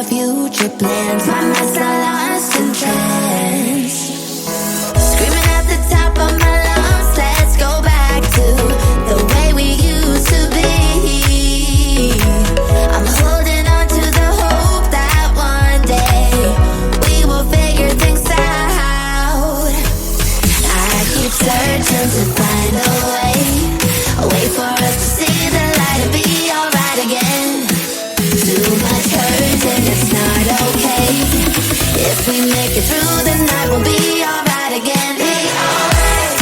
future plans. My mind's not lost in trance. Screaming at the top of my lungs, let's go back to the way we used to be. I'm holding on to the hope that one day we will figure things out. I keep searching to find a way for us to see the light and be alright again. Too much hurt and it's not okay. If we make it through the night, we'll be alright again. Be alright.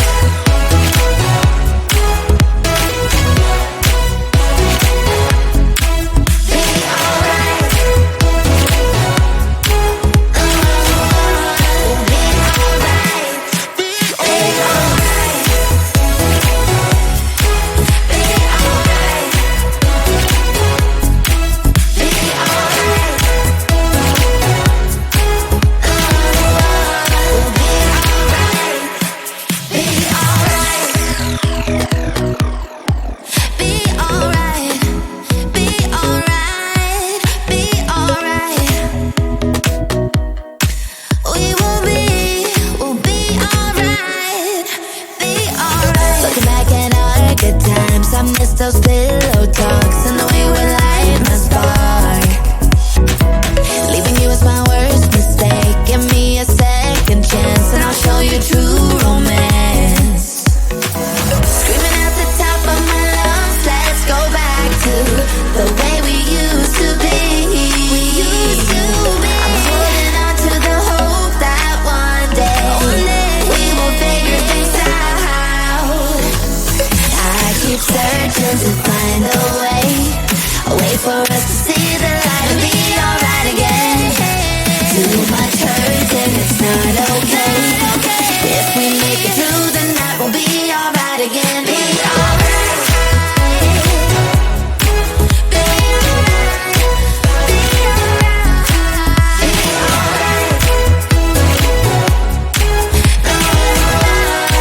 Be alright. Be alright. Be alright. Be alright. Be alright. I miss those pillow talks and the way we light my spark. Leaving you was my worst mistake. Give me a second chance and I'll show you true romance. Screaming at the top of my lungs, let's go back to the way we used to be. We used to be. I'm holding on to the hope that one day we will figure things out. I keep searching to find a way for us to see the light and be alright again. Too much hurt and it's not okay. If we make it through the night, we'll be alright again. Be alright. Be alright. Be alright. Be alright.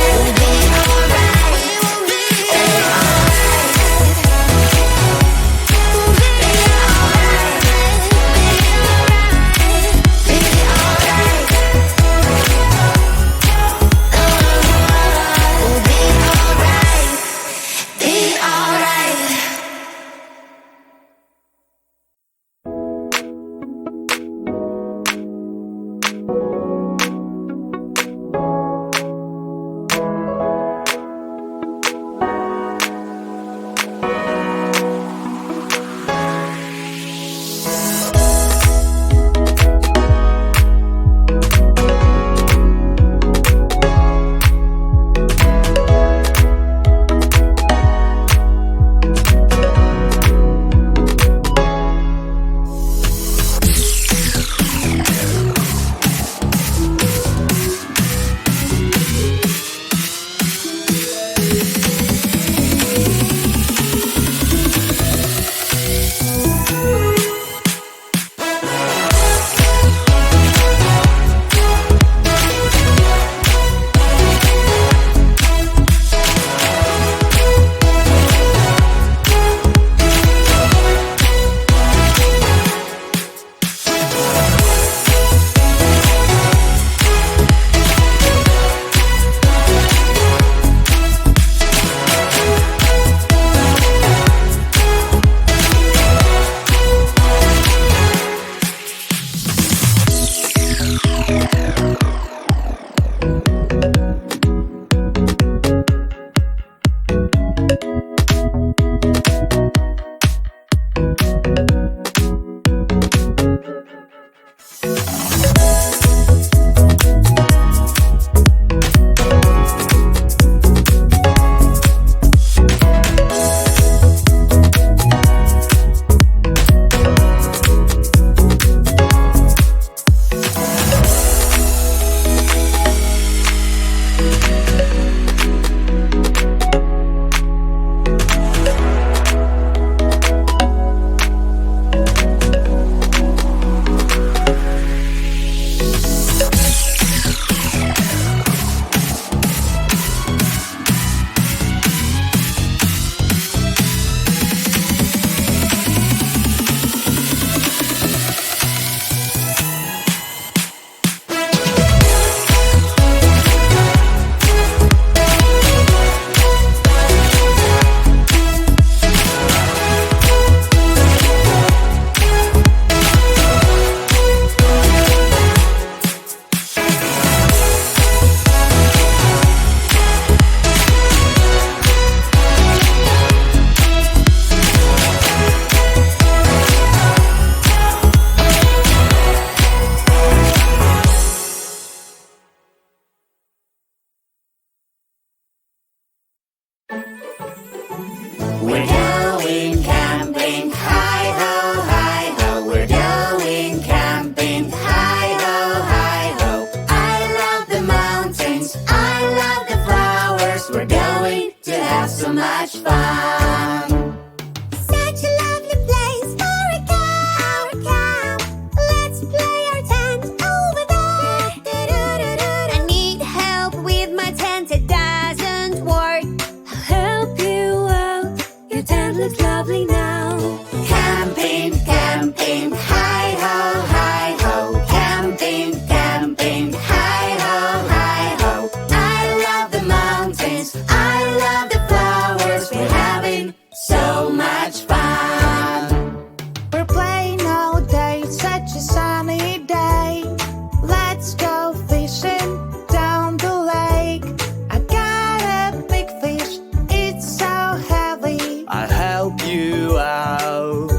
We'll be alright. We will be alright. would look lovely now. Camping, camping, hi-ho, hi-ho. Camping, camping, hi-ho, hi-ho. I love the mountains, I love the flowers. We're having so much fun. We're playing all day, it's such a sunny day. Let's go fishing down the lake. I got a big fish, it's so heavy. I'll help you out.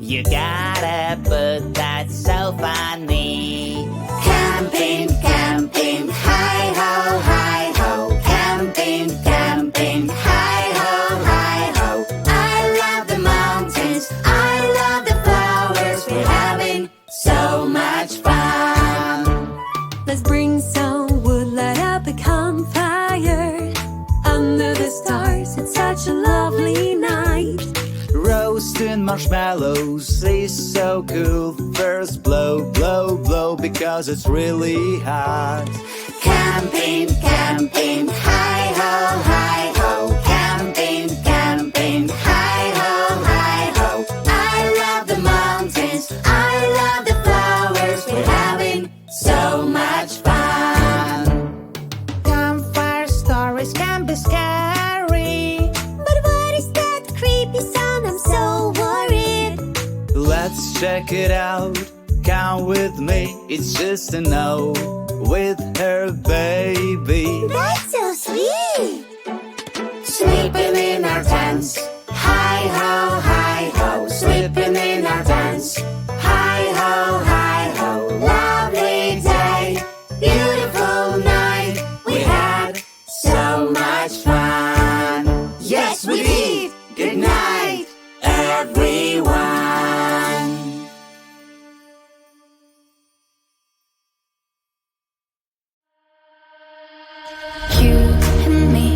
You got it, but that's so funny. Camping, camping, hi-ho, hi-ho. Camping, camping, hi-ho, hi-ho. I love the mountains, I love the flowers. We're having so much fun. Let's bring some wood, light up a campfire. Under the stars, it's such a lovely night. Roasting marshmallows is so cool. First blow, blow, blow, because it's really hot. Camping, camping, hi-ho, hi-ho. Camping, camping, hi-ho, hi-ho. I love the mountains, I love the flowers. We're having so much fun. Campfire stories can be scary. But what is that creepy sound? I'm so worried. Let's check it out. Come with me, it's just a no. With her baby. That's so sweet. Sleeping in our tents, hi-ho, hi-ho. Sleeping in our tents, hi-ho, hi-ho. Lovely day, beautiful night. We had so much fun. Yes, we did. Good night, everyone. You and me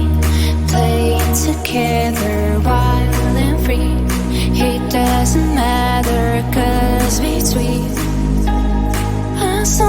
play together wild and free. It doesn't matter 'cause we're sweet. I'm so